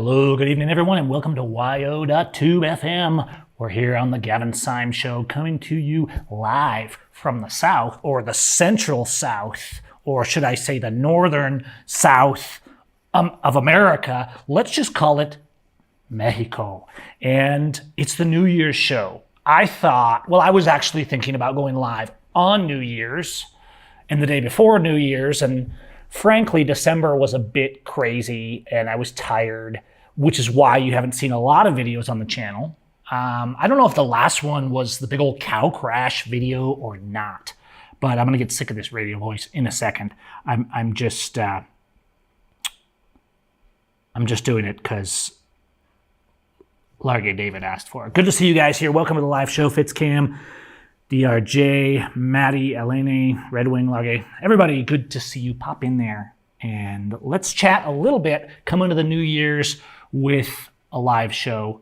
Hello, good evening, everyone, and welcome to YO.Tube FM. We're here on the Gavin Seim Show, coming to you live from the South, or the Central South, or should I say the Northern South of America. Let's just call it Mexico. And it's the New Year's show. I was actually thinking about going live on New Year's and the day before New Year's, and frankly, December was a bit crazy and I was tired, which is why you haven't seen a lot of videos on the channel. I don't know if the last one was the big old cow crash video or not, but I'm gonna get sick of this radio voice in a second. I'm just doing it because Largay David asked for it. Good to see you guys here. Welcome to the live show. Fitzcam, DRJ, Maddie, Eleni, Red Wing, Largay. Everybody, good to see you. Pop in there and let's chat a little bit. Come into the New Year's with a live show.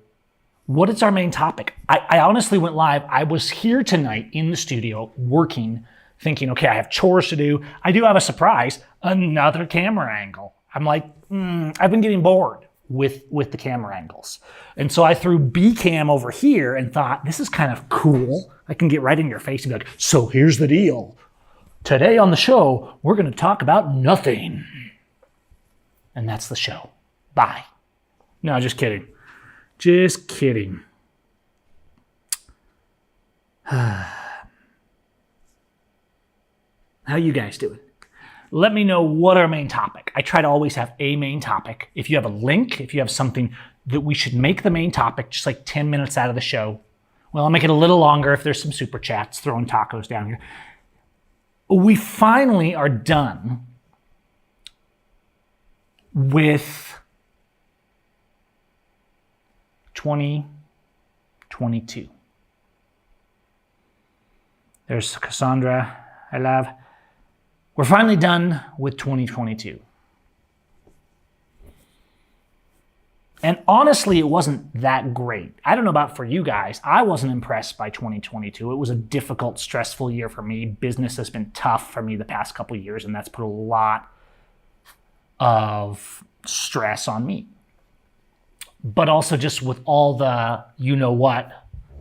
What is our main topic? I honestly went live. I was here tonight in the studio working, thinking, okay, I have chores to do. I do have a surprise, another camera angle. I'm like, I've been getting bored with the camera angles. And so I threw B-cam over here and thought, this is kind of cool. I can get right in your face and be like, so here's the deal. Today on the show, we're going to talk about nothing. And that's the show. Bye. No, just kidding. Just kidding. How you guys doing? Let me know what our main topic. I try to always have a main topic. If you have a link, if you have something that we should make the main topic, just like 10 minutes out of the show. Well, I'll make it a little longer if there's some super chats, throwing tacos down here. We finally are done with 2022. There's Cassandra, I love. We're finally done with 2022. And honestly, it wasn't that great. I don't know about for you guys. I wasn't impressed by 2022. It was a difficult, stressful year for me. Business has been tough for me the past couple of years, and that's put a lot of stress on me. But also just with all the you-know-what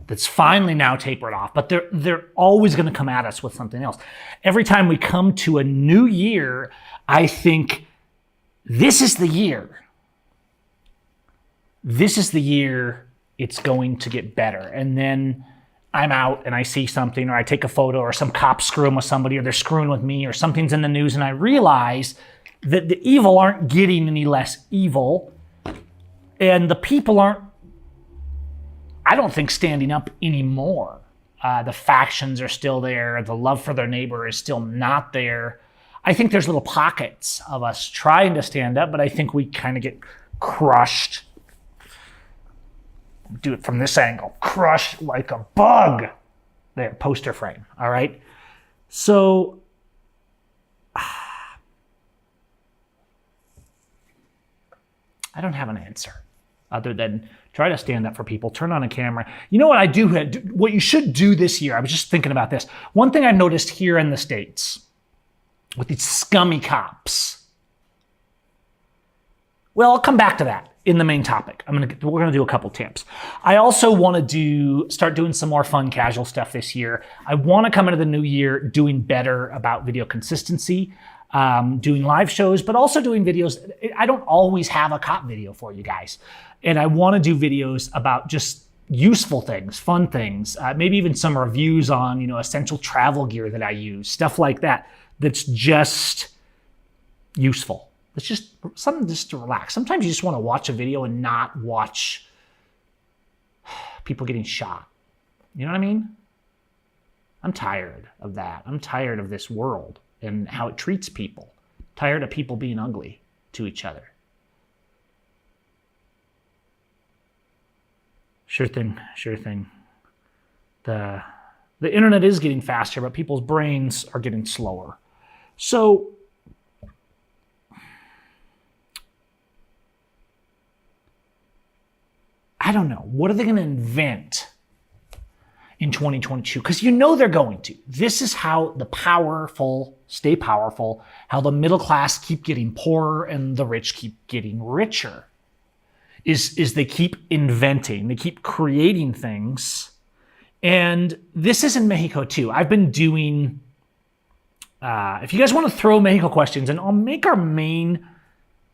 that's finally now tapered off, but they're always going to come at us with something else. Every time we come to a new year, I think this is the year. This is the year it's going to get better. And then I'm out and I see something, or I take a photo, or some cops screwing with somebody, or they're screwing with me, or something's in the news, and I realize that the evil aren't getting any less evil, and the people aren't, I don't think, standing up anymore. The factions are still there. The love for their neighbor is still not there. I think there's little pockets of us trying to stand up, but I think we kind of get crushed. Do it from this angle. Crushed like a bug. There, poster frame, all right? So, I don't have an answer other than try to stand up for people, turn on a camera. You know what I do? What you should do this year, I was just thinking about this. One thing I've noticed here in the States with these scummy cops. Well, I'll come back to that in the main topic. We're gonna do a couple tips. I also want to start doing some more fun, casual stuff this year. I want to come into the new year doing better about video consistency, doing live shows, but also doing videos. I don't always have a cop video for you guys. And I want to do videos about just useful things, fun things, maybe even some reviews on, essential travel gear that I use, stuff like that, that's just useful. It's just something just to relax. Sometimes you just want to watch a video and not watch people getting shot. You know what I mean? I'm tired of that. I'm tired of this world and how it treats people. Tired of people being ugly to each other. Sure thing. The internet is getting faster, but people's brains are getting slower. So, I don't know. What are they going to invent in 2022? Because they're going to. This is how the powerful stay powerful, how the middle class keep getting poorer and the rich keep getting richer. is they keep inventing, they keep creating things. And this is in Mexico too. I've been doing, if you guys want to throw Mexico questions, and I'll make our main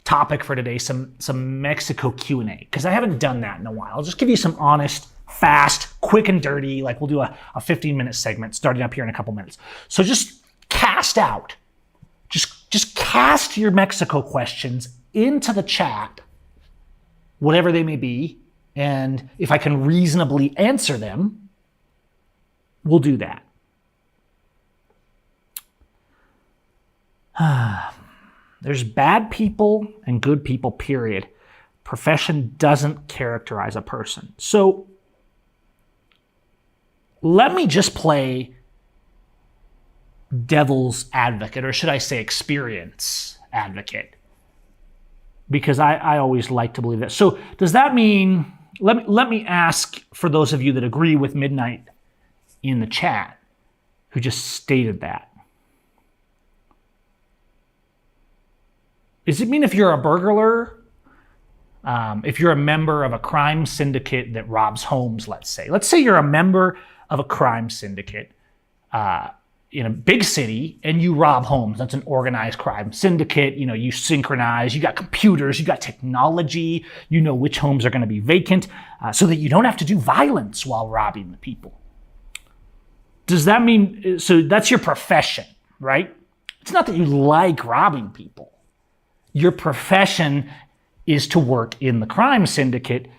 topic for today some Mexico Q&A, because I haven't done that in a while. I'll just give you some honest, fast, quick and dirty, like we'll do a 15-minute segment starting up here in a couple minutes. So just cast out, just cast your Mexico questions into the chat, whatever they may be, and if I can reasonably answer them, we'll do that. There's bad people and good people, period. Profession doesn't characterize a person. So let me just play devil's advocate, or should I say experience advocate, because I always like to believe that. So does that mean, let me ask for those of you that agree with Midnight in the chat who just stated that. Does it mean if you're a burglar, if you're a member of a crime syndicate that robs homes, let's say you're a member of a crime syndicate in a big city and you rob homes, that's an organized crime syndicate, you synchronize, you got computers, you got technology, you know which homes are going to be vacant so that you don't have to do violence while robbing the people. Does that mean, so that's your profession, right? It's not that you like robbing people. Your profession is to work in the crime syndicate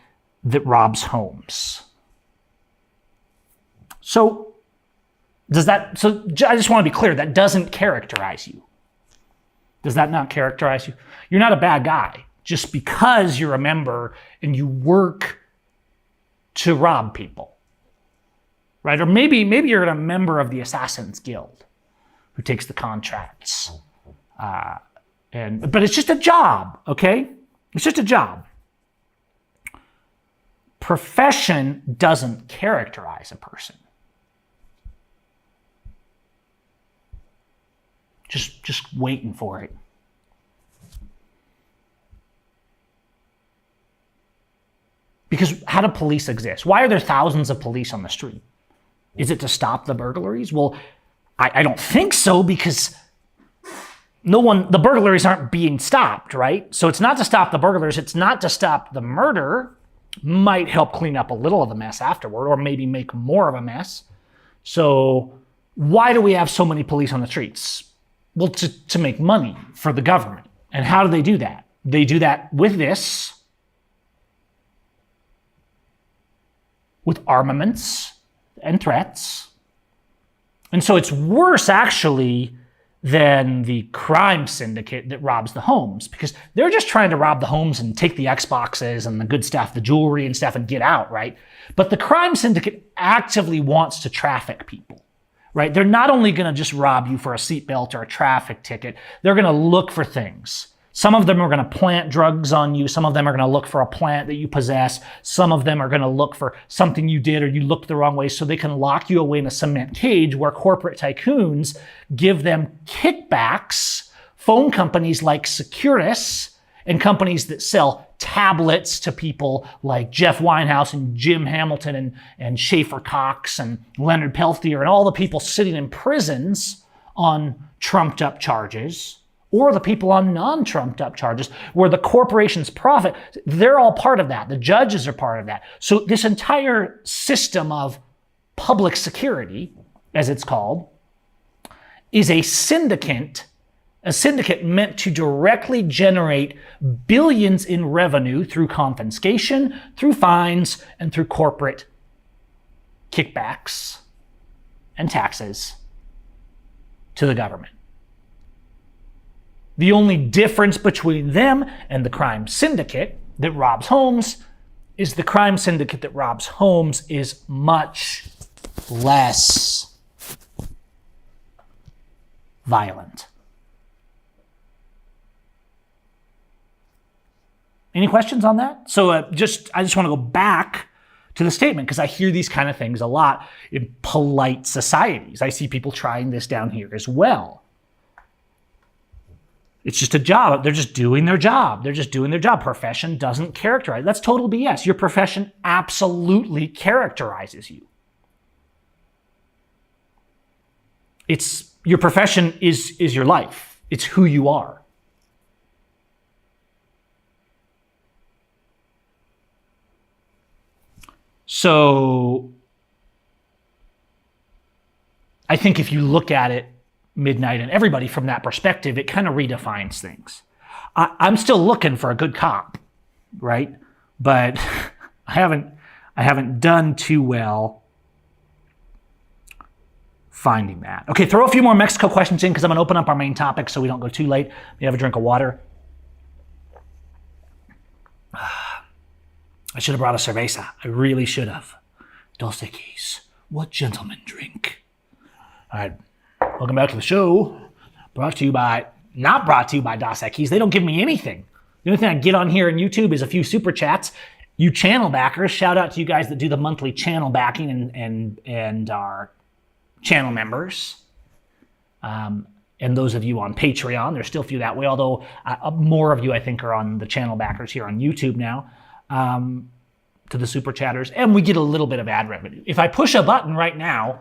that robs homes. So I just want to be clear, that doesn't characterize you. Does that not characterize you? You're not a bad guy just because you're a member and you work to rob people, right? Or maybe you're a member of the Assassin's Guild who takes the contracts. But it's just a job, okay? It's just a job. Profession doesn't characterize a person. Just waiting for it. Because how do police exist? Why are there thousands of police on the street? Is it to stop the burglaries? Well, I don't think so, because the burglaries aren't being stopped, right? So it's not to stop the burglars, it's not to stop the murder. Might help clean up a little of the mess afterward, or maybe make more of a mess. So why do we have so many police on the streets? Well, to make money for the government. And how do they do that? They do that with armaments and threats. And so it's worse, actually, than the crime syndicate that robs the homes, because they're just trying to rob the homes and take the Xboxes and the good stuff, the jewelry and stuff, and get out, right? But the crime syndicate actively wants to traffic people, right? They're not only going to just rob you for a seatbelt or a traffic ticket, they're going to look for things. Some of them are going to plant drugs on you. Some of them are going to look for a plant that you possess. Some of them are going to look for something you did or you looked the wrong way, so they can lock you away in a cement cage where corporate tycoons give them kickbacks. Phone companies like Securus and companies that sell tablets to people like Jeff Winehouse and Jim Hamilton and Schaefer Cox and Leonard Peltier and all the people sitting in prisons on trumped up charges, or the people on non-trumped up charges where the corporations profit, they're all part of that. The judges are part of that. So this entire system of public security, as it's called, is a syndicate meant to directly generate billions in revenue through confiscation, through fines, and through corporate kickbacks and taxes to the government. The only difference between them and the crime syndicate that robs homes is the crime syndicate that robs homes is much less violent. Any questions on that? So I just want to go back to the statement, because I hear these kind of things a lot in polite societies. I see people trying this down here as well. It's just a job. They're just doing their job. They're just doing their job. Profession doesn't characterize. That's total BS. Your profession absolutely characterizes you. Your profession is your life. It's who you are. So I think if you look at it, Midnight and everybody from that perspective, it kind of redefines things. I'm still looking for a good cop, right? But I haven't done too well finding that. Okay, throw a few more Mexico questions in because I'm going to open up our main topic so we don't go too late. We have a drink of water. I should have brought a cerveza. I really should have. Dos Equis. What gentlemen drink? All right. Welcome back to the show. Not brought to you by Dos Equis. They don't give me anything. The only thing I get on here on YouTube is a few super chats. You channel backers, shout out to you guys that do the monthly channel backing and our channel members. And those of you on Patreon, there's still a few that way, although more of you I think are on the channel backers here on YouTube now. To the super chatters, and we get a little bit of ad revenue. If I push a button right now,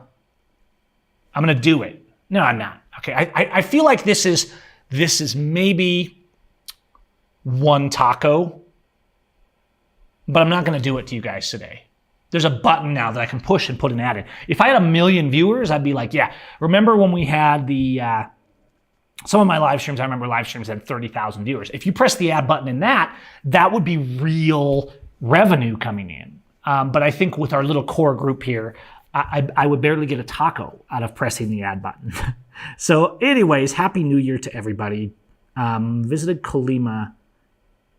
I'm going to do it. No, I'm not. Okay, I feel like this is maybe one taco, but I'm not going to do it to you guys today. There's a button now that I can push and put an ad in. If I had 1 million viewers, I'd be like, yeah. Remember when we had some of my live streams, I remember live streams had 30,000 viewers. If you press the ad button in that would be real revenue coming in. But I think with our little core group here, I would barely get a taco out of pressing the ad button. So anyways, Happy New Year to everybody. Visited Colima.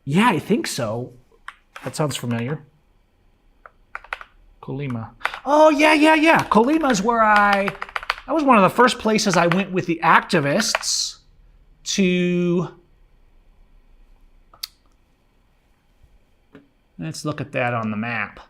Yeah, I think so. That sounds familiar. Colima. Oh, yeah. Colima is where that was one of the first places I went with the activists to... Let's look at that on the map.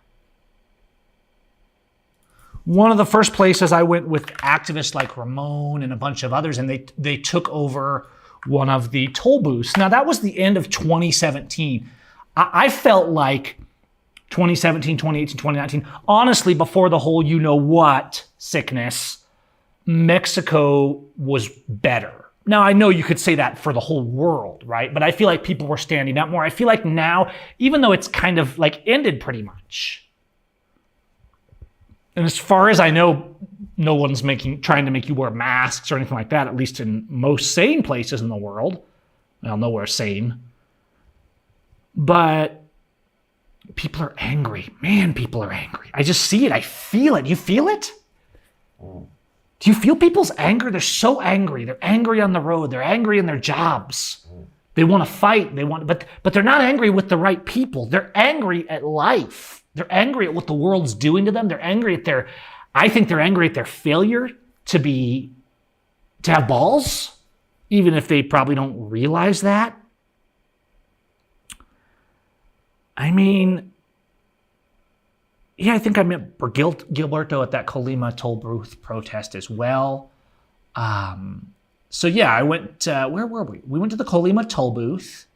One of the first places I went with activists like Ramon and a bunch of others, and they took over one of the toll booths. Now, that was the end of 2017. I felt like 2017, 2018, 2019, honestly, before the whole you-know-what sickness, Mexico was better. Now, I know you could say that for the whole world, right? But I feel like people were standing up more. I feel like now, even though it's kind of like ended pretty much, and as far as I know, no one's trying to make you wear masks or anything like that, at least in most sane places in the world. Well, nowhere's sane. But people are angry. Man, people are angry. I just see it. I feel it. You feel it? Do you feel people's anger? They're so angry. They're angry on the road. They're angry in their jobs. They want to fight. But they're not angry with the right people. They're angry at life. They're angry at what the world's doing to them. They're angry at I think they're angry at their failure to have balls, even if they probably don't realize that. I mean, yeah, I think I met Gilberto at that Colima toll booth protest as well. So yeah, I went, where were we? We went to the Colima toll booth,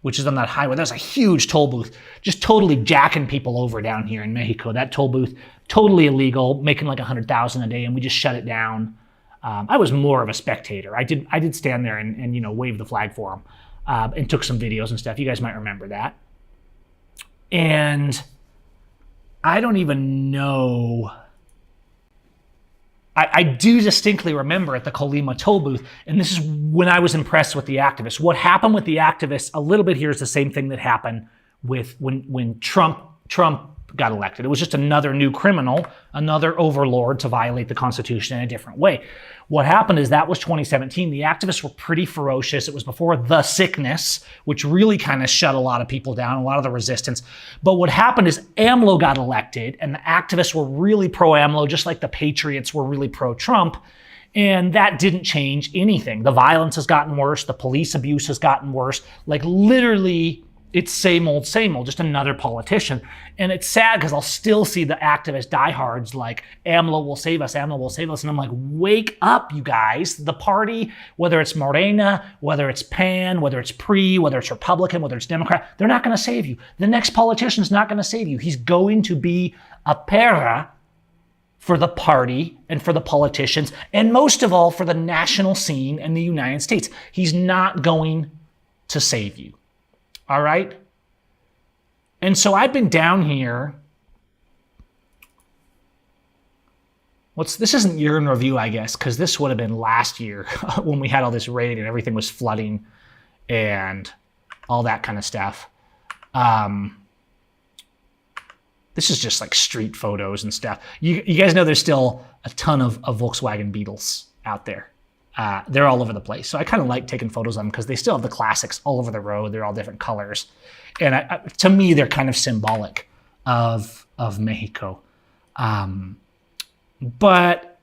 which is on that highway. There's a huge toll booth, just totally jacking people over down here in Mexico. That toll booth, totally illegal, making like 100,000 a day, and we just shut it down. I was more of a spectator. I did stand there and wave the flag for them, and took some videos and stuff. You guys might remember that. And I don't even know. I do distinctly remember at the Colima toll booth, and this is when I was impressed with the activists. What happened with the activists a little bit here is the same thing that happened with when Trump got elected. It was just another new criminal, another overlord to violate the Constitution in a different way. What happened is that was 2017. The activists were pretty ferocious. It was before the sickness, which really kind of shut a lot of people down, a lot of the resistance. But what happened is AMLO got elected, and the activists were really pro-AMLO, just like the patriots were really pro-Trump. And that didn't change anything. The violence has gotten worse. The police abuse has gotten worse. Like literally it's same old, just another politician. And it's sad because I'll still see the activist diehards like, AMLO will save us, AMLO will save us. And I'm like, wake up, you guys. The party, whether it's Morena, whether it's PAN, whether it's PRI, whether it's Republican, whether it's Democrat, they're not going to save you. The next politician's not going to save you. He's going to be a para for the party and for the politicians, and most of all for the national scene in the United States. He's not going to save you. All right? And so I've been down here. This isn't year in review, I guess, because this would have been last year when we had all this rain and everything was flooding and all that kind of stuff. This is just like street photos and stuff. You guys know there's still a ton of Volkswagen Beetles out there. They're all over the place. So I kind of like taking photos of them because they still have the classics all over the road. They're all different colors. And to me, they're kind of symbolic of Mexico. But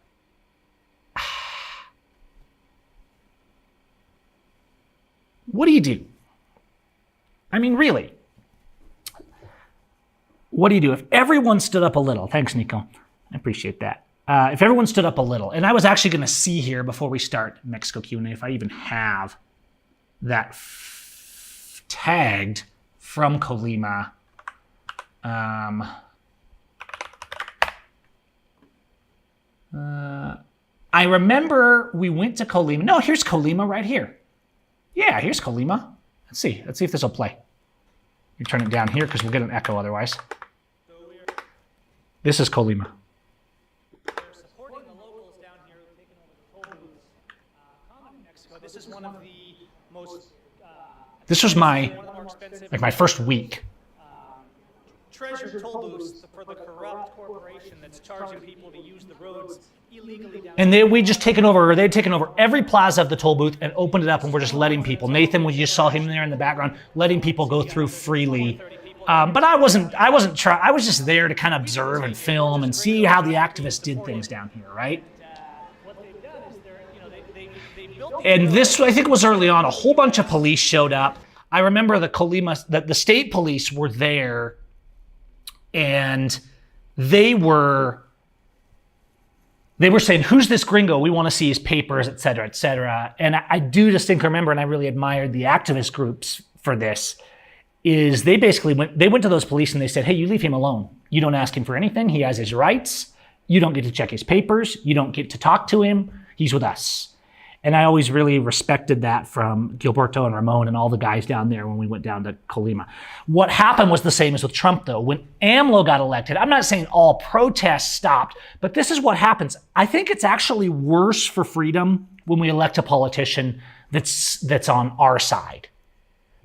what do you do? I mean, really, what do you do? If everyone stood up a little, thanks, Nico. I appreciate that. If everyone stood up a little, and I was actually going to see here before we start Mexico Q&A if I even have that tagged from Colima. I remember we went to Colima. No, here's Colima right here. Yeah, here's Colima. Let's see if this will play. You turn it down here because we'll get an echo otherwise. This is Colima. This is one of the most. This was my first week. Treasure toll booths for the corrupt corporation that's charging people to use the roads illegally. And they'd taken over every plaza of the toll booth and opened it up, and we're just letting people. Nathan, when you saw him there in the background, letting people go through freely. But I wasn't trying. I was just there to kind of observe and film and see how the activists did things down here, right? And this, I think, was early on. A whole bunch of police showed up. I remember the state police were there, and they were saying, "Who's this gringo? We want to see his papers, et cetera, et cetera." And I do distinctly remember, and I really admired the activist groups for this, is they basically went to those police and they said, "Hey, you leave him alone. You don't ask him for anything. He has his rights. You don't get to check his papers. You don't get to talk to him. He's with us." And I always really respected that from Gilberto and Ramon and all the guys down there when we went down to Colima. What happened was the same as with Trump, though. When AMLO got elected, I'm not saying all protests stopped, but this is what happens. I think it's actually worse for freedom when we elect a politician that's on our side.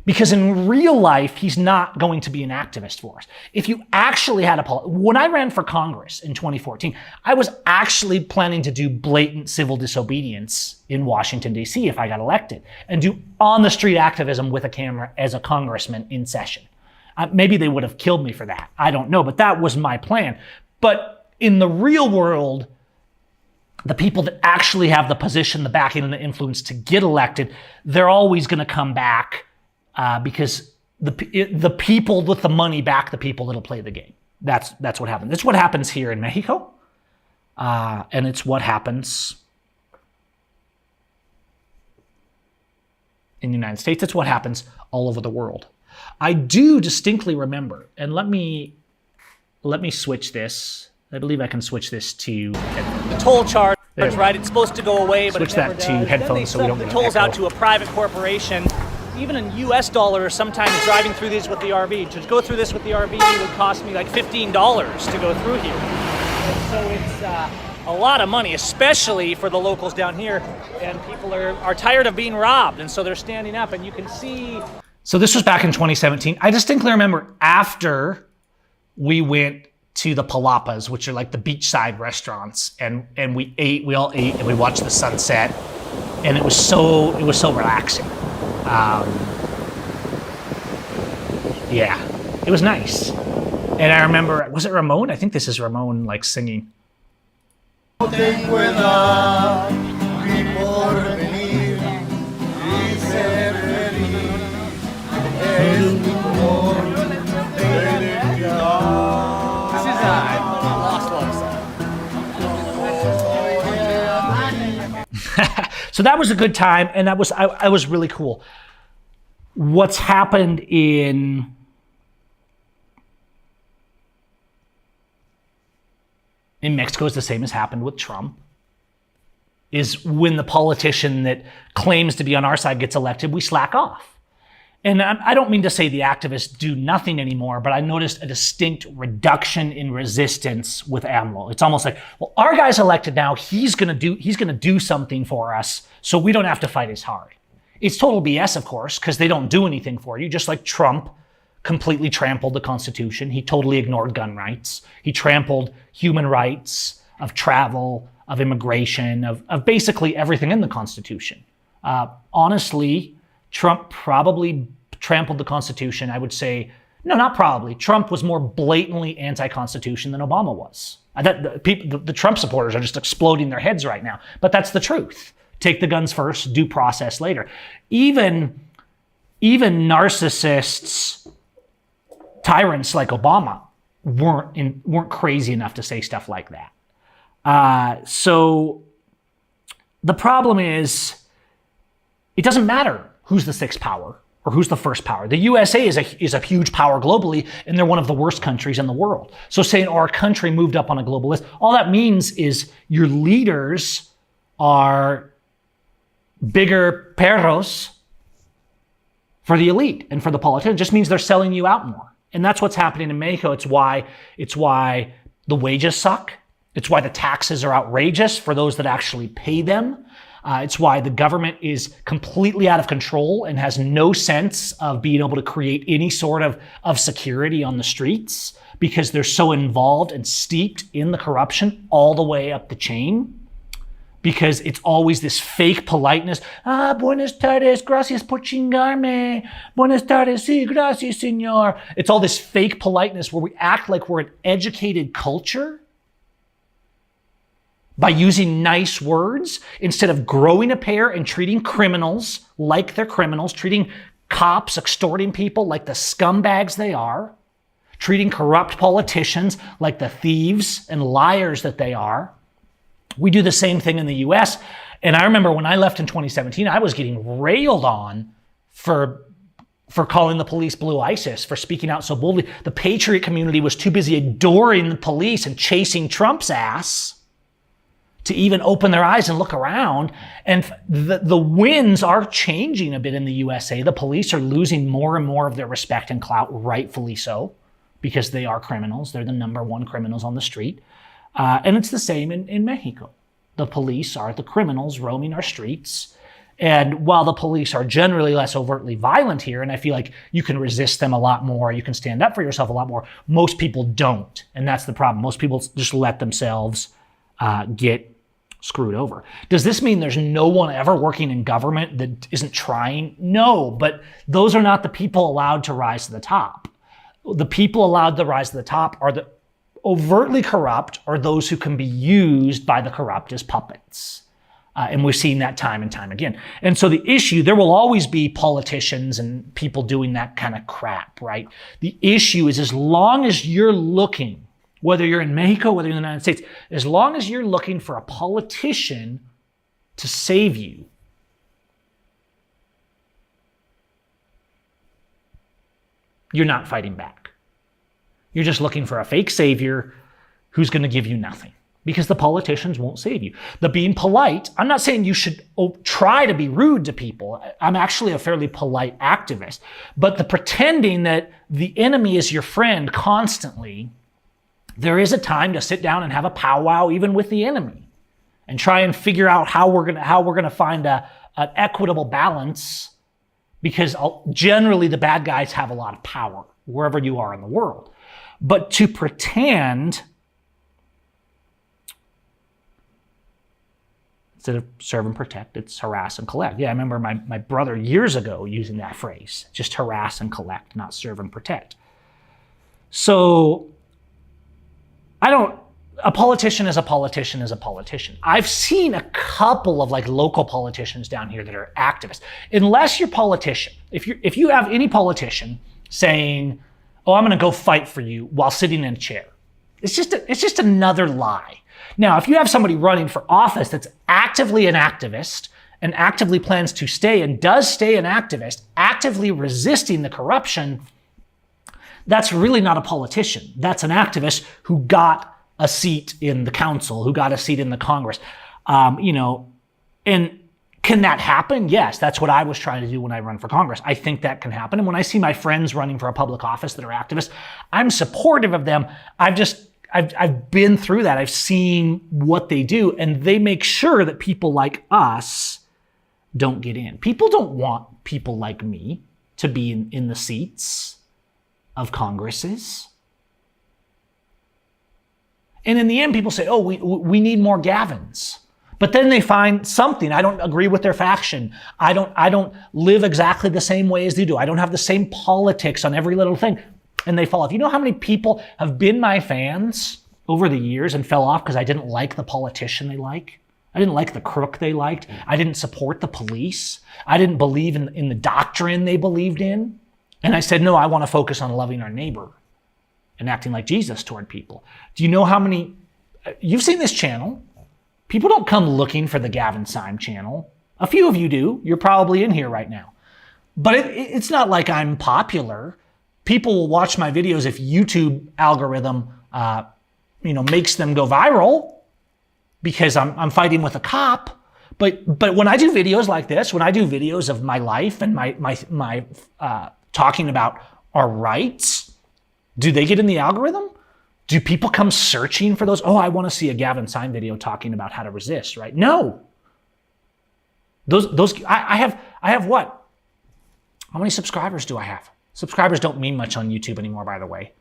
Because in real life, he's not going to be an activist for us. If you actually had when I ran for Congress in 2014, I was actually planning to do blatant civil disobedience in Washington, D.C. if I got elected, and do on-the-street activism with a camera as a congressman in session. Maybe they would have killed me for that. I don't know, but that was my plan. But in the real world, the people that actually have the position, the backing, and the influence to get elected, they're always going to come back because the people with the money back the people that'll play the game. That's what happens. It's what happens here in Mexico, and it's what happens in the United States. It's what happens all over the world. I do distinctly remember, and let me switch this. I believe I can switch this to headphones. The toll charge, right? It's supposed to go away, but switch it never that to does. headphones so we don't get the an tolls echo. out to a private corporation. Even in U.S. dollars, sometimes driving through these with the RV. To go through this with the RV would cost me like $15 to go through here. And so it's a lot of money, especially for the locals down here. And people are tired of being robbed, and so they're standing up. And you can see. So this was back in 2017. I distinctly remember after we went to the Palapas, which are like the beachside restaurants, and we all ate, and we watched the sunset, and it was so relaxing. Yeah, it was nice. And I remember, was it Ramon? I think this is Ramon like singing. that was a good time, and that was I was really cool. What's happened in Mexico is the same as happened with Trump. Is when the politician that claims to be on our side gets elected, we slack off. And I don't mean to say the activists do nothing anymore, but I noticed a distinct reduction in resistance with AMLO. It's almost like, well, our guy's elected now, he's gonna do something for us, so we don't have to fight as hard. It's total BS, of course, because they don't do anything for you, just like Trump completely trampled the Constitution. He totally ignored gun rights. He trampled human rights of travel, of immigration, of basically everything in the Constitution. Honestly, Trump probably trampled the Constitution. I would say, no, not probably. Trump was more blatantly anti-Constitution than Obama was. The Trump supporters are just exploding their heads right now, but that's the truth. Take the guns first, due process later. Even narcissists, tyrants like Obama weren't crazy enough to say stuff like that. So the problem is, it doesn't matter who's the sixth power or who's the first power. The USA is a huge power globally, and they're one of the worst countries in the world. So saying our country moved up on a global list, all that means is your leaders are bigger perros for the elite and for the politicians. It just means they're selling you out more. And that's what's happening in Mexico. It's why the wages suck. It's why the taxes are outrageous for those that actually pay them. It's why the government is completely out of control and has no sense of being able to create any sort of security on the streets, because they're so involved and steeped in the corruption all the way up the chain. Because it's always this fake politeness. Buenas tardes, gracias por chingarme. Buenas tardes, sí, gracias, señor. It's all this fake politeness where we act like we're an educated culture by using nice words instead of growing a pair and treating criminals like they're criminals, treating cops extorting people like the scumbags they are, treating corrupt politicians like the thieves and liars that they are. We do the same thing in the US. And I remember when I left in 2017, I was getting railed on for calling the police blue ISIS, for speaking out so boldly. The patriot community was too busy adoring the police and chasing Trump's ass to even open their eyes and look around. And the winds are changing a bit in the USA. The police are losing more and more of their respect and clout, rightfully so, because they are criminals. They're the number one criminals on the street. And it's the same in Mexico. The police are the criminals roaming our streets. And while the police are generally less overtly violent here, and I feel like you can resist them a lot more, you can stand up for yourself a lot more, most people don't. And that's the problem. Most people just let themselves get screwed over. Does this mean there's no one ever working in government that isn't trying? No, but those are not the people allowed to rise to the top. The people allowed to rise to the top are the overtly corrupt, or those who can be used by the corrupt as puppets. And we've seen that time and time again. And so the issue, there will always be politicians and people doing that kind of crap, right? The issue is, as long as you're looking, whether you're in Mexico, whether you're in the United States, as long as you're looking for a politician to save you, you're not fighting back. You're just looking for a fake savior who's going to give you nothing, because the politicians won't save you. The being polite, I'm not saying you should try to be rude to people. I'm actually a fairly polite activist. But the pretending that the enemy is your friend constantly, there is a time to sit down and have a powwow even with the enemy and try and figure out how we're going to find an equitable balance, because generally the bad guys have a lot of power wherever you are in the world. But to pretend, instead of serve and protect, it's harass and collect. Yeah, I remember my brother years ago using that phrase, just harass and collect, not serve and protect. So a politician is a politician is a politician. I've seen a couple of local politicians down here that are activists. Unless you're politician, if you have any politician saying, oh, I'm going to go fight for you while sitting in a chair, it's just another lie. Now, if you have somebody running for office that's actively an activist and actively plans to stay and does stay an activist, actively resisting the corruption, that's really not a politician. That's an activist who got a seat in the council, who got a seat in the Congress. And can that happen? Yes, that's what I was trying to do when I run for Congress. I think that can happen. And when I see my friends running for a public office that are activists, I'm supportive of them. I've been through that. I've seen what they do, and they make sure that people like us don't get in. People don't want people like me to be in the seats of Congresses. And in the end, people say, oh, we need more Gavins. But then they find something. I don't agree with their faction. I don't live exactly the same way as they do. I don't have the same politics on every little thing. And they fall off. You know how many people have been my fans over the years and fell off because I didn't like the politician they like? I didn't like the crook they liked. I didn't support the police. I didn't believe in the doctrine they believed in. And I said, no, I want to focus on loving our neighbor and acting like Jesus toward people. Do you know how many, you've seen this channel. People don't come looking for the Gavin Seim channel. A few of you do. You're probably in here right now. But it's not like I'm popular. People will watch my videos if YouTube algorithm, makes them go viral because I'm fighting with a cop. But when I do videos like this, when I do videos of my life and my talking about our rights, do they get in the algorithm? Do people come searching for those? Oh, I want to see a Gavin Seim video talking about how to resist, right? No. I have what? How many subscribers do I have? Subscribers don't mean much on YouTube anymore, by the way.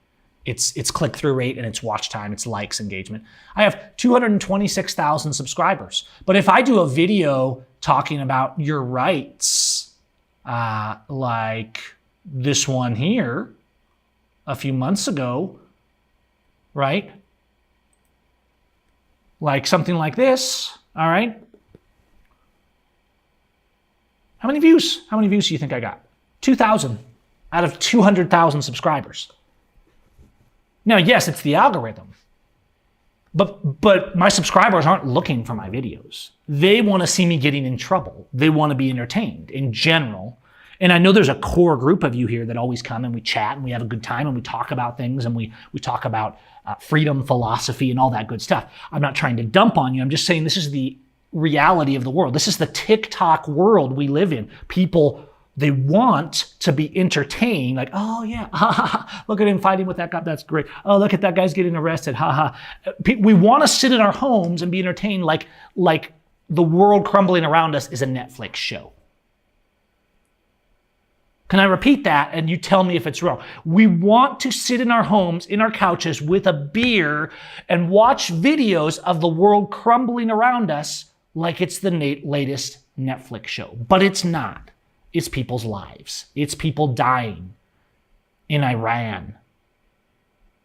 It's click-through rate and it's watch time, it's likes, engagement. I have 226,000 subscribers. But if I do a video talking about your rights, like this one here a few months ago, right? Like something like this, all right? How many views? How many views do you think I got? 2,000 out of 200,000 subscribers. Now, yes, it's the algorithm, but my subscribers aren't looking for my videos. They want to see me getting in trouble. They want to be entertained in general. And I know there's a core group of you here that always come and we chat and we have a good time and we talk about things and we talk about freedom, philosophy, and all that good stuff. I'm not trying to dump on you. I'm just saying this is the reality of the world. This is the TikTok world we live in. People, they want to be entertained. Like, oh yeah, ha, ha, ha. Look at him fighting with that guy. That's great. Oh, look at that guy's getting arrested. Ha ha. We want to sit in our homes and be entertained like the world crumbling around us is a Netflix show. Can I repeat that and you tell me if it's wrong? We want to sit in our homes, in our couches with a beer and watch videos of the world crumbling around us like it's the latest Netflix show. But it's not. It's people's lives. It's people dying in Iran.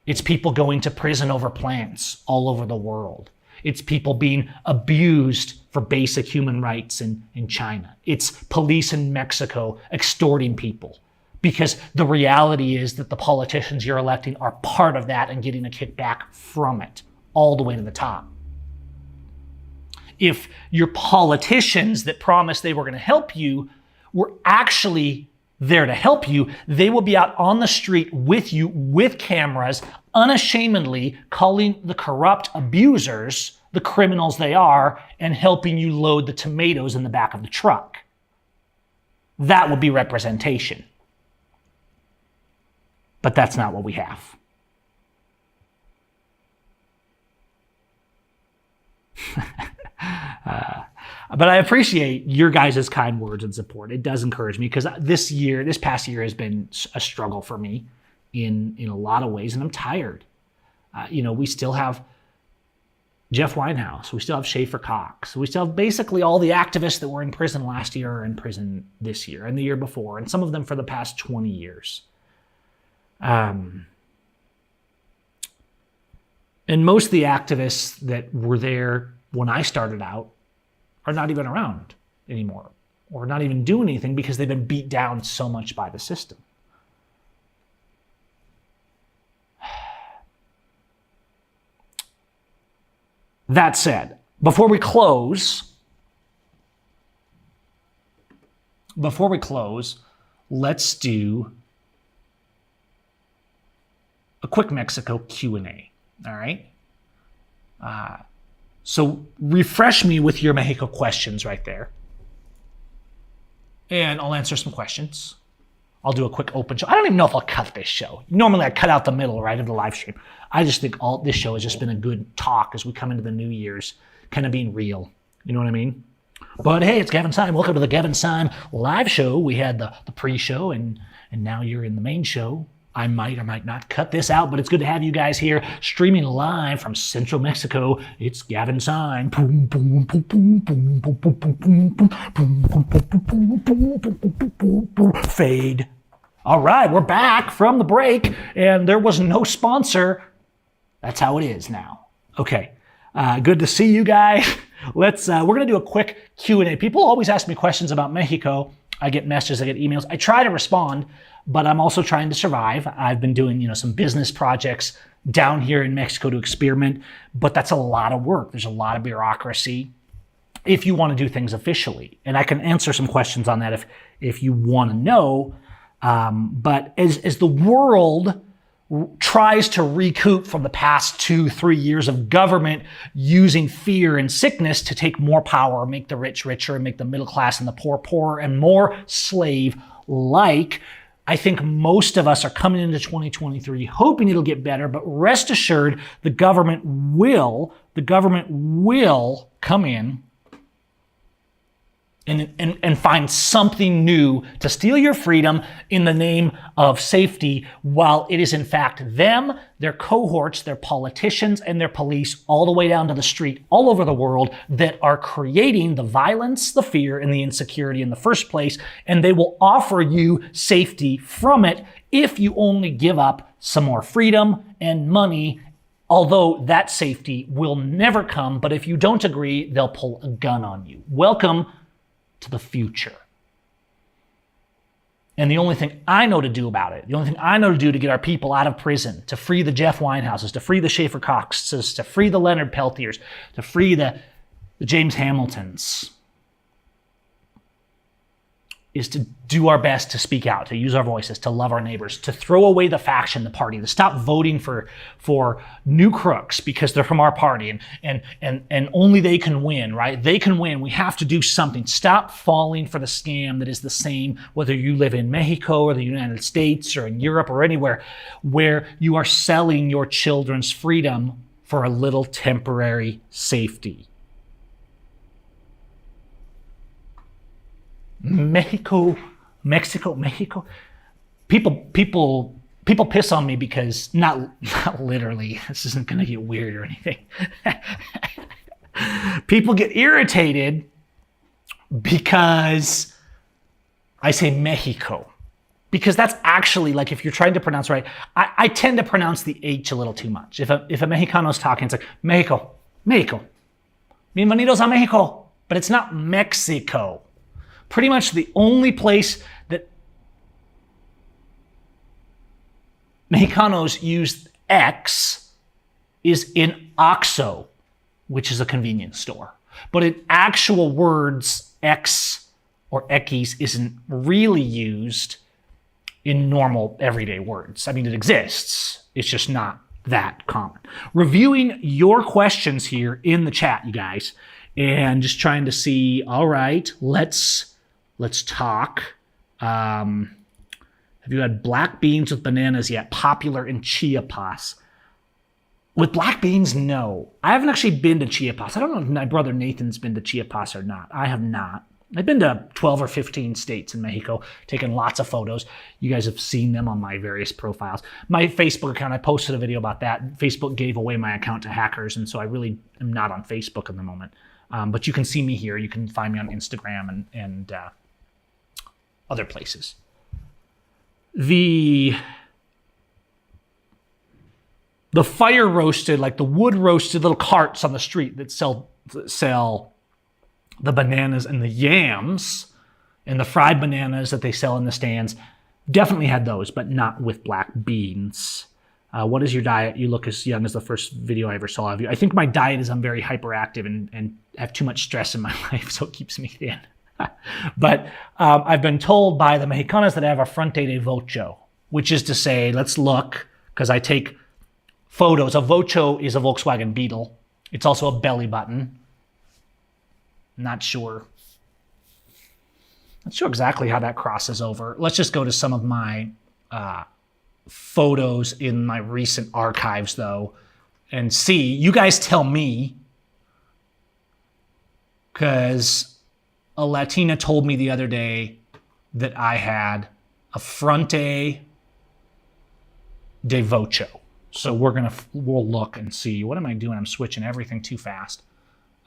It's people going to prison over plants all over the world. It's people being abused for basic human rights in China. It's police in Mexico extorting people because the reality is that the politicians you're electing are part of that and getting a kickback from it all the way to the top. If your politicians that promised they were going to help you were actually there to help you, they will be out on the street with you with cameras, unashamedly calling the corrupt abusers the criminals they are and helping you load the tomatoes in the back of the truck. That would be representation. But that's not what we have. But I appreciate your guys' kind words and support. It does encourage me because this past year has been a struggle for me in a lot of ways, and I'm tired. We still have Jeff Winehouse. We still have Schaefer Cox. We still have basically all the activists that were in prison last year are in prison this year and the year before, and some of them for the past 20 years. And most of the activists that were there when I started out are not even around anymore or not even doing anything because they've been beat down so much by the system. That said, before we close, before we close, let's do a quick Mexico Q&A. All right. So refresh me with your Mexico questions right there. And I'll answer some questions. I'll do a quick open show. I don't even know if I'll cut this show. Normally I cut out the middle, right, of the live stream. I just think this show has just been a good talk as we come into the New Year's, kind of being real. You know what I mean? But hey, it's Gavin Seim. Welcome to the Gavin Seim live show. We had the pre-show, and now you're in the main show. I might or might not cut this out, but it's good to have you guys here streaming live from Central Mexico. It's Gavin Seim. Fade. All right, we're back from the break, and there was no sponsor. That's how it is now. Okay, good to see you guys. We're gonna do a quick Q&A. People always ask me questions about Mexico. I get messages, I get emails. I try to respond, but I'm also trying to survive. I've been doing, some business projects down here in Mexico to experiment, but that's a lot of work. There's a lot of bureaucracy if you want to do things officially. And I can answer some questions on that if you want to know. But as the world tries to recoup from the past 2-3 years of government using fear and sickness to take more power, make the rich richer, and make the middle class and the poor poorer, and more slave-like, I think most of us are coming into 2023 hoping it'll get better, but rest assured the government will come in and find something new to steal your freedom in the name of safety, while it is in fact them, their cohorts, their politicians, and their police, all the way down to the street, all over the world, that are creating the violence, the fear, and the insecurity in the first place, and they will offer you safety from it if you only give up some more freedom and money, although that safety will never come. But if you don't agree, they'll pull a gun on you. Welcome to the future. And the only thing I know to do about it, the only thing I know to do to get our people out of prison, to free the Jeff Winehouses, to free the Schaefer Coxes, to free the Leonard Peltiers, to free the James Hamiltons, is to do our best to speak out, to use our voices, to love our neighbors, to throw away the faction, the party, to stop voting for new crooks because they're from our party and only they can win, right? They can win. We have to do something. Stop falling for the scam that is the same whether you live in Mexico or the United States or in Europe or anywhere, where you are selling your children's freedom for a little temporary safety. Mexico. People piss on me because not literally. This isn't going to get weird or anything. People get irritated because I say Mexico, because that's actually, like, if you're trying to pronounce right, I tend to pronounce the H a little too much. If a Mexicano is talking, it's like Mexico, bienvenidos a Mexico, but it's not Mexico. Pretty much the only place that Mexicanos use X is in Oxxo, which is a convenience store. But in actual words, X or X isn't really used in normal everyday words. I mean, it exists. It's just not that common. Reviewing your questions here in the chat, you guys, and just trying to see, all right, let's talk. Have you had black beans with bananas yet? Popular in Chiapas. With black beans, no. I haven't actually been to Chiapas. I don't know if my brother Nathan's been to Chiapas or not. I have not. I've been to 12 or 15 states in Mexico, taken lots of photos. You guys have seen them on my various profiles. My Facebook account, I posted a video about that. Facebook gave away my account to hackers, and so I really am not on Facebook at the moment. But you can see me here. You can find me on Instagram and other places. The fire roasted, like the wood roasted little carts on the street that sell the bananas and the yams and the fried bananas that they sell in the stands, definitely had those, but not with black beans. What is your diet? You look as young as the first video I ever saw of you. I think my diet is I'm very hyperactive and have too much stress in my life, so it keeps me thin. But I've been told by the Mexicanas that I have a Frente de Vocho, which is to say, let's look, because I take photos. A Vocho is a Volkswagen Beetle. It's also a belly button. Not sure exactly how that crosses over. Let's just go to some of my photos in my recent archives, though, and see. You guys tell me, because a Latina told me the other day that I had a Frente de Vocho. So we'll look and see. What am I doing? I'm switching everything too fast.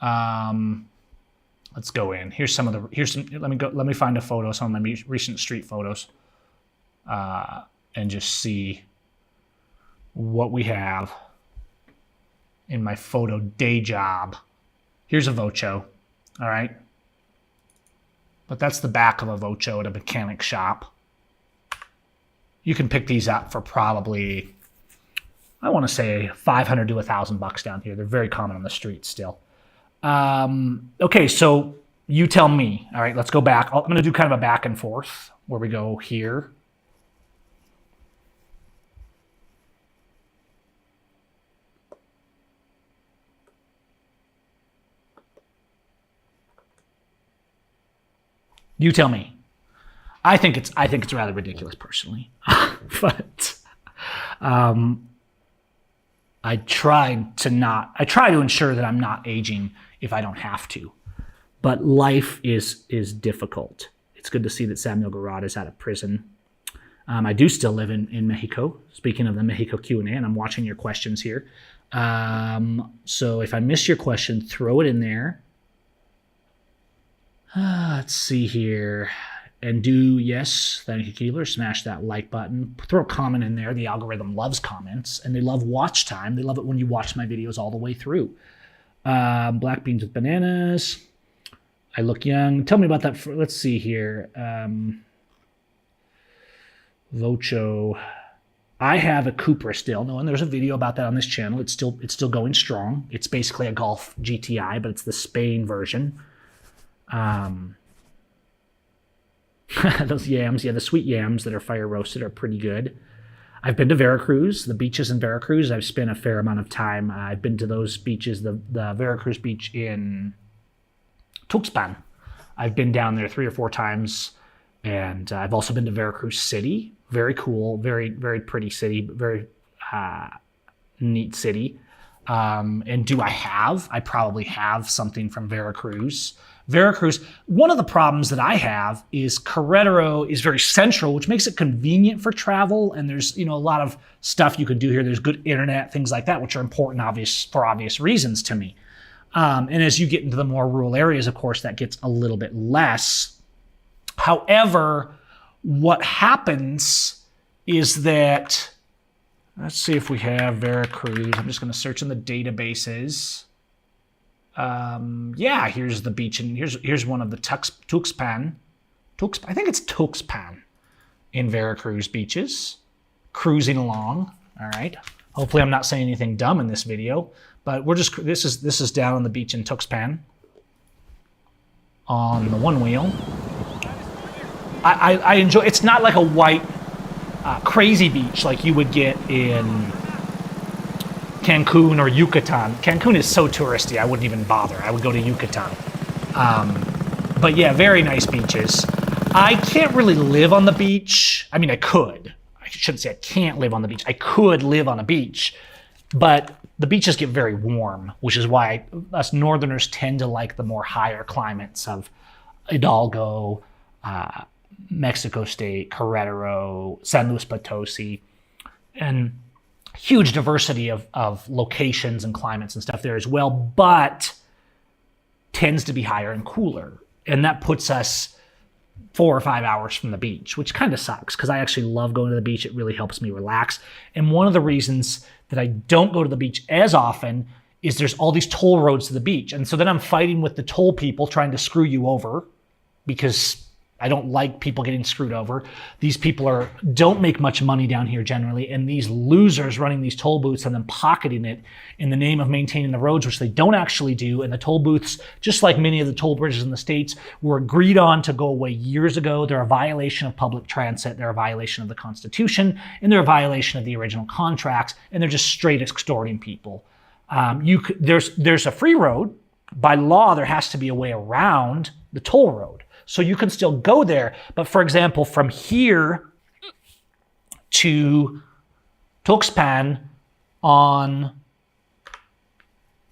Let's go in. Let me find a photo, some of my recent street photos, and just see what we have in my photo day job. Here's a Vocho, all right? But that's the back of a Vocho at a mechanic shop. You can pick these up for probably, I want to say $500 to $1,000 down here. They're very common on the street still. Okay, so you tell me. All right, let's go back. I'm going to do kind of a back and forth where we go here. You tell me. I think it's rather ridiculous personally, but I try to ensure that I'm not aging if I don't have to. But life is difficult. It's good to see that Samuel Garrod is out of prison. I do still live in Mexico. Speaking of the Mexico Q&A, and I'm watching your questions here. So if I miss your question, throw it in there. Let's see here. And thank you, Keeler, smash that like button. Throw a comment in there. The algorithm loves comments, and they love watch time. They love it when you watch my videos all the way through. Black beans with bananas. I look young. Tell me about that. Let's see here. Vocho. I have a Cupra still. No, and there's a video about that on this channel. It's still going strong. It's basically a Golf GTI, but it's the Spain version. Those yams, the sweet yams that are fire roasted are pretty good. I've been to Veracruz, the beaches in Veracruz. I've spent a fair amount of time. I've been to those beaches, the Veracruz beach in Tuxpan. I've been down there 3 or 4 times, and I've also been to Veracruz City. Very cool, very, very pretty city, very neat city. And I probably have something from Veracruz. Veracruz, one of the problems that I have is Querétaro is very central, which makes it convenient for travel. And there's, a lot of stuff you can do here. There's good internet, things like that, which are important, for obvious reasons to me. And as you get into the more rural areas, of course, that gets a little bit less. However, what happens is that, let's see if we have Veracruz. I'm just going to search in the databases. Here's the beach, and here's one of the Tuxpan. I think it's Tuxpan in Veracruz beaches. Cruising along. All right. Hopefully, I'm not saying anything dumb in this video, but this is down on the beach in Tuxpan on the one wheel. I enjoy. It's not like a white crazy beach like you would get in Cancun or Yucatan. Cancun is so touristy, I wouldn't even bother. I would go to Yucatan. But yeah, very nice beaches. I can't really live on the beach. I mean, I could. I shouldn't say I can't live on the beach. I could live on a beach, but the beaches get very warm, which is why us northerners tend to like the more higher climates of Hidalgo, Mexico State, Querétaro, San Luis Potosi, and huge diversity of locations and climates and stuff there as well, but tends to be higher and cooler. And that puts us 4 or 5 hours from the beach, which kind of sucks because I actually love going to the beach. It really helps me relax. And one of the reasons that I don't go to the beach as often is there's all these toll roads to the beach. And so then I'm fighting with the toll people trying to screw you over because I don't like people getting screwed over. These people don't make much money down here generally, and these losers running these toll booths and then pocketing it in the name of maintaining the roads, which they don't actually do. And the toll booths, just like many of the toll bridges in the States, were agreed on to go away years ago. They're a violation of public transit, they're a violation of the Constitution, and they're a violation of the original contracts, and they're just straight extorting people. There's a free road. By law, there has to be a way around the toll road. So you can still go there. But for example, from here to Tuxpan on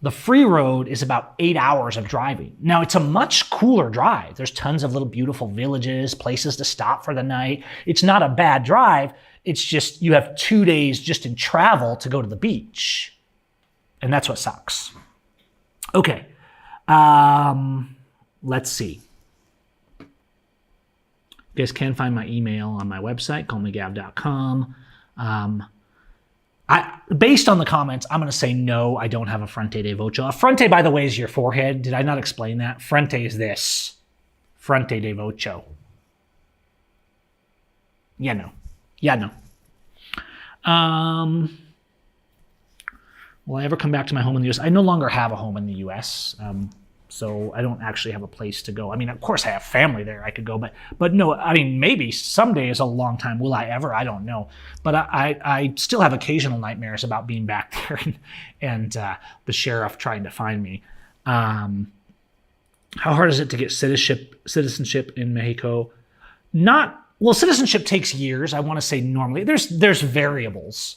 the free road is about 8 hours of driving. Now, it's a much cooler drive. There's tons of little beautiful villages, places to stop for the night. It's not a bad drive. It's just you have 2 days just in travel to go to the beach. And that's what sucks. Okay. Let's see. You guys can find my email on my website, callmegav.com. Based on the comments, I'm going to say no, I don't have a Frente de Vocho. A Frente, by the way, is your forehead. Did I not explain that? Frente is this. Frente de Vocho. Yeah, no. Will I ever come back to my home in the U.S.? I no longer have a home in the U.S., so I don't actually have a place to go. I mean, of course I have family there I could go, but no, I mean, maybe someday is a long time. Will I ever? I don't know. But I still have occasional nightmares about being back there and the sheriff trying to find me. How hard is it to get citizenship in Mexico? Well, citizenship takes years. I want to say normally. There's variables.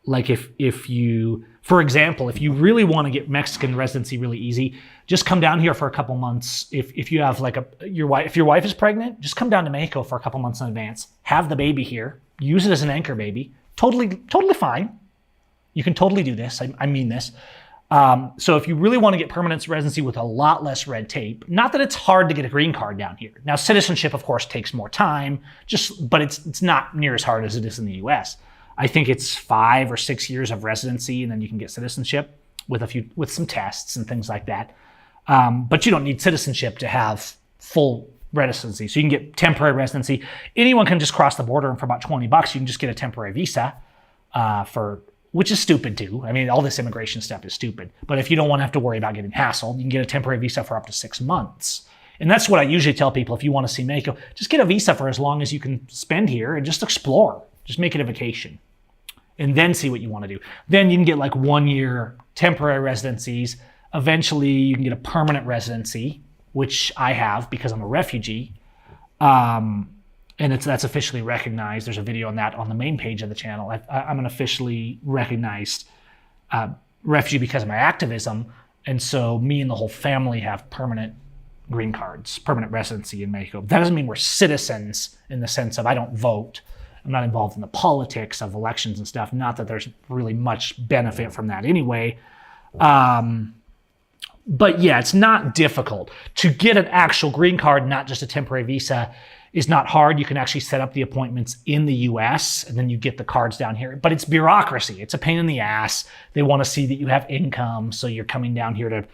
Like if you, for example, if you really want to get Mexican residency really easy, just come down here for a couple months. If you have like if your wife is pregnant, just come down to Mexico for a couple months in advance. Have the baby here. Use it as an anchor baby. Totally fine. You can totally do this. I mean this. So if you really want to get permanent residency with a lot less red tape, not that it's hard to get a green card down here. Now, citizenship, of course, takes more time, but it's not near as hard as it is in the U.S. I think it's 5 or 6 years of residency, and then you can get citizenship with some tests and things like that. But you don't need citizenship to have full residency. So you can get temporary residency. Anyone can just cross the border, and for about $20, you can just get a temporary visa which is stupid too. I mean, all this immigration stuff is stupid. But if you don't want to have to worry about getting hassled, you can get a temporary visa for up to 6 months. And that's what I usually tell people if you want to see Mexico. Just get a visa for as long as you can spend here and just explore. Just make it a vacation. And then see what you want to do. Then you can get like 1 year temporary residencies. Eventually you can get a permanent residency, which I have because I'm a refugee. And that's officially recognized. There's a video on that on the main page of the channel. I'm an officially recognized refugee because of my activism. And so me and the whole family have permanent green cards, permanent residency in Mexico. That doesn't mean we're citizens in the sense of I don't vote. I'm not involved in the politics of elections and stuff. Not that there's really much benefit from that anyway. But yeah, it's not difficult. To get an actual green card, not just a temporary visa, is not hard. You can actually set up the appointments in the US and then you get the cards down here. But it's bureaucracy. It's a pain in the ass. They want to see that you have income. So you're coming down here that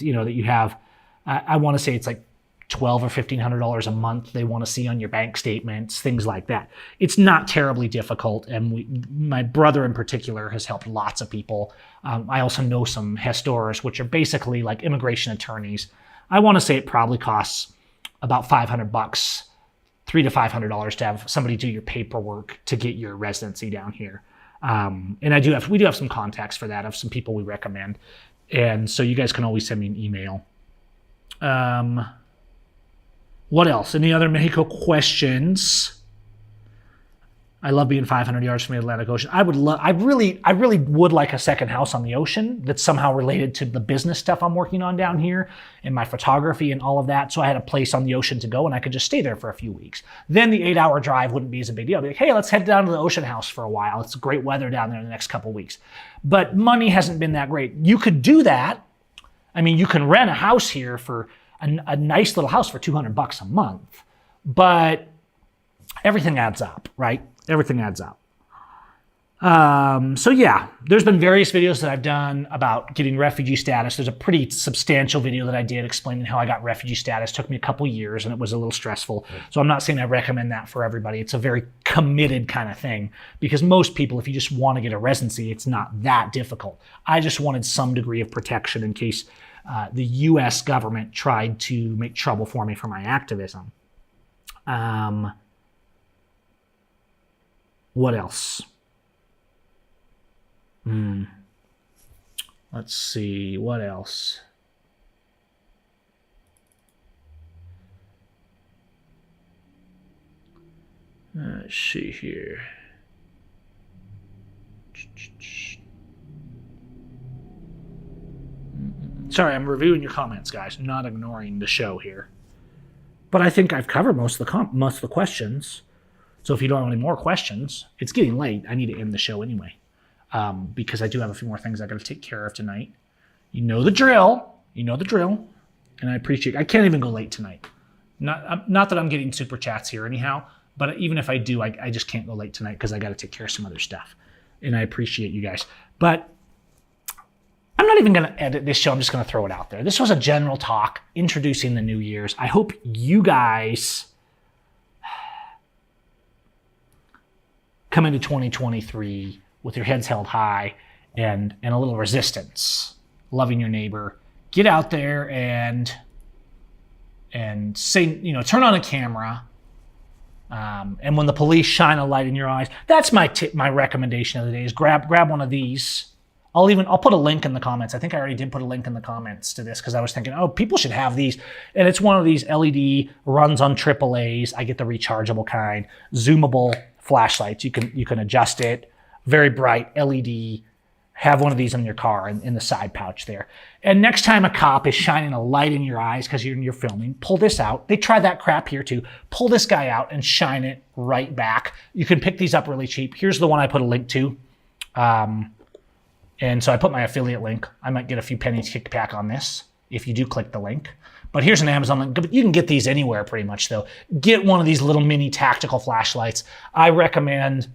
you have, I want to say it's like $1,200 or $1,500 a month they want to see on your bank statements, things like that. It's not terribly difficult, and my brother in particular has helped lots of people. I also know some gestores, which are basically like immigration attorneys. I want to say it probably costs about $500, $300 to $500 to have somebody do your paperwork to get your residency down here. And we do have some contacts for that of some people we recommend, and so you guys can always send me an email. What else? Any other Mexico questions? I love being 500 yards from the Atlantic Ocean. I really would like a second house on the ocean that's somehow related to the business stuff I'm working on down here and my photography and all of that. So I had a place on the ocean to go and I could just stay there for a few weeks. Then the 8-hour drive wouldn't be as a big deal. I'd be like, hey, let's head down to the ocean house for a while. It's great weather down there in the next couple of weeks. But money hasn't been that great. You could do that. I mean, you can rent a house here for a nice little house for $200 a month, but everything adds up, right? Everything adds up. So yeah, there's been various videos that I've done about getting refugee status. There's a pretty substantial video that I did explaining how I got refugee status. It took me a couple years and it was a little stressful. So I'm not saying I recommend that for everybody. It's a very committed kind of thing because most people, if you just want to get a residency, it's not that difficult. I just wanted some degree of protection in case the US government tried to make trouble for me for my activism. What else? Let's see, what else? Let's see here. Sorry, I'm reviewing your comments, guys. Not ignoring the show here. But I think I've covered most of the questions. So if you don't have any more questions, it's getting late. I need to end the show anyway. Because I do have a few more things I got to take care of tonight. You know the drill. And I appreciate I can't even go late tonight. Not that I'm getting super chats here anyhow, but even if I do, I just can't go late tonight because I got to take care of some other stuff. And I appreciate you guys. But I'm not even going to edit this show. I'm just going to throw it out there. This was a general talk introducing the New Year's. I hope you guys come into 2023 with your heads held high and a little resistance, loving your neighbor. Get out there and say, turn on a camera. And when the police shine a light in your eyes, that's my recommendation of the day is grab one of these. I'll put a link in the comments. I think I already did put a link in the comments to this because I was thinking, people should have these. And it's one of these LED, runs on AAAs. I get the rechargeable kind, zoomable flashlights. You can adjust it. Very bright LED. Have one of these in your car in the side pouch there. And next time a cop is shining a light in your eyes because you're filming, pull this out. They try that crap here too. Pull this guy out and shine it right back. You can pick these up really cheap. Here's the one I put a link to. And so I put my affiliate link. I might get a few pennies kicked back on this if you do click the link. But here's an Amazon link. You can get these anywhere pretty much though. Get one of these little mini tactical flashlights. I recommend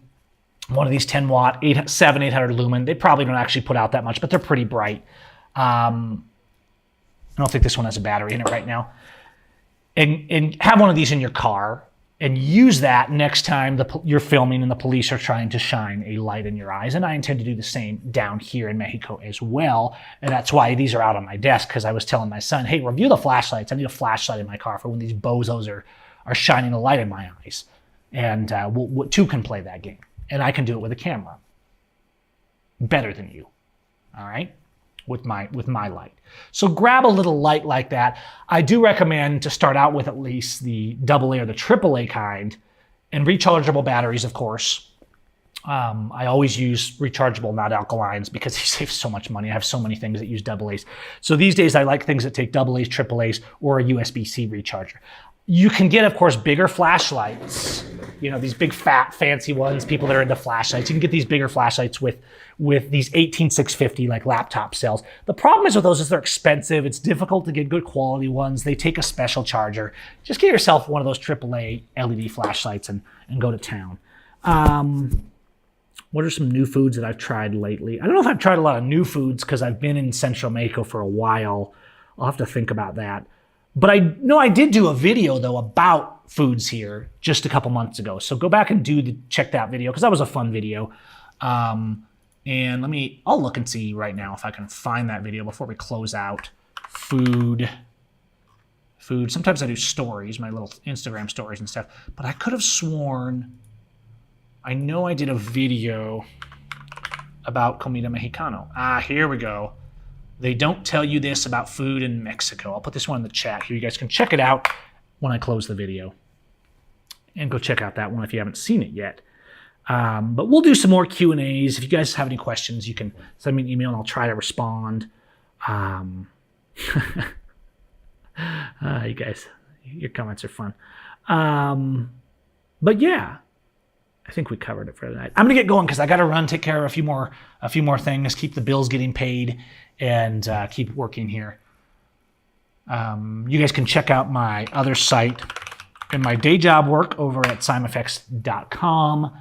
one of these 10 watt, 800 lumen. They probably don't actually put out that much, but they're pretty bright. I don't think this one has a battery in it right now. And have one of these in your car and use that next time you're filming and the police are trying to shine a light in your eyes. And I intend to do the same down here in Mexico as well. And that's why these are out on my desk because I was telling my son, hey, review the flashlights. I need a flashlight in my car for when these bozos are shining a light in my eyes. And two can play that game. And I can do it with a camera. Better than you. All right? With my light. So grab a little light like that. I do recommend to start out with at least the AA or the AAA kind and rechargeable batteries, of course. I always use rechargeable, not alkalines, because they save so much money. I have so many things that use AA's. So these days I like things that take AA's, AAA's, or a USB-C recharger. You can get, of course, bigger flashlights. These big, fat, fancy ones, people that are into flashlights. You can get these bigger flashlights with these 18650 like laptop cells. The problem is with those is they're expensive. It's difficult to get good quality ones. They take a special charger. Just get yourself one of those AAA LED flashlights and go to town. What are some new foods that I've tried lately? I don't know if I've tried a lot of new foods because I've been in Central Mexico for a while. I'll have to think about that. But I know I did do a video, though, about foods here just a couple months ago. So go back and check that video because that was a fun video. And I'll look and see right now if I can find that video before we close out. Food. Sometimes I do stories, my little Instagram stories and stuff. But I could have sworn, I know I did a video about comida mexicano. Here we go. They don't tell you this about food in Mexico. I'll put this one in the chat here. You guys can check it out when I close the video. And go check out that one if you haven't seen it yet. But we'll do some more Q&As. If you guys have any questions, you can send me an email and I'll try to respond. You guys, your comments are fun. But yeah, I think we covered it for tonight. I'm gonna get going because I got to run, take care of a few more things, keep the bills getting paid, and keep working here. You guys can check out my other site and my day job work over at seimfx.com.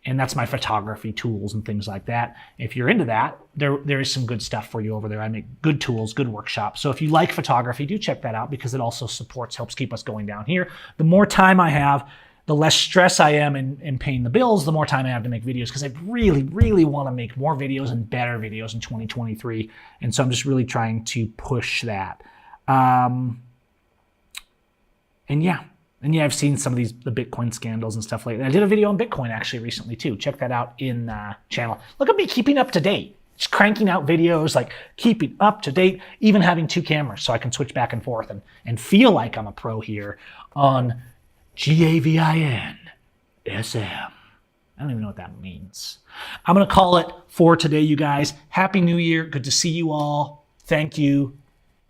And that's my photography tools and things like that. If you're into that, there is some good stuff for you over there. I make good tools, good workshops. So if you like photography, do check that out because it also helps keep us going down here. The more time I have, the less stress I am in paying the bills, the more time I have to make videos because I really, really want to make more videos and better videos in 2023. And so I'm just really trying to push that. And yeah, I've seen some of the Bitcoin scandals and stuff like that. I did a video on Bitcoin actually recently too. Check that out in the channel. Look at me keeping up to date. Just cranking out videos, like keeping up to date, even having 2 cameras so I can switch back and forth and feel like I'm a pro here on Gavin SM. I don't even know what that means. I'm going to call it for today, you guys. Happy New Year. Good to see you all. Thank you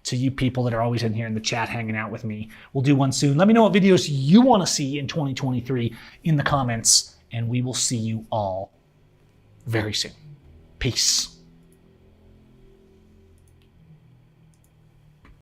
to you people that are always in here in the chat hanging out with me. We'll do one soon. Let me know what videos you want to see in 2023 in the comments, and we will see you all very soon. Peace.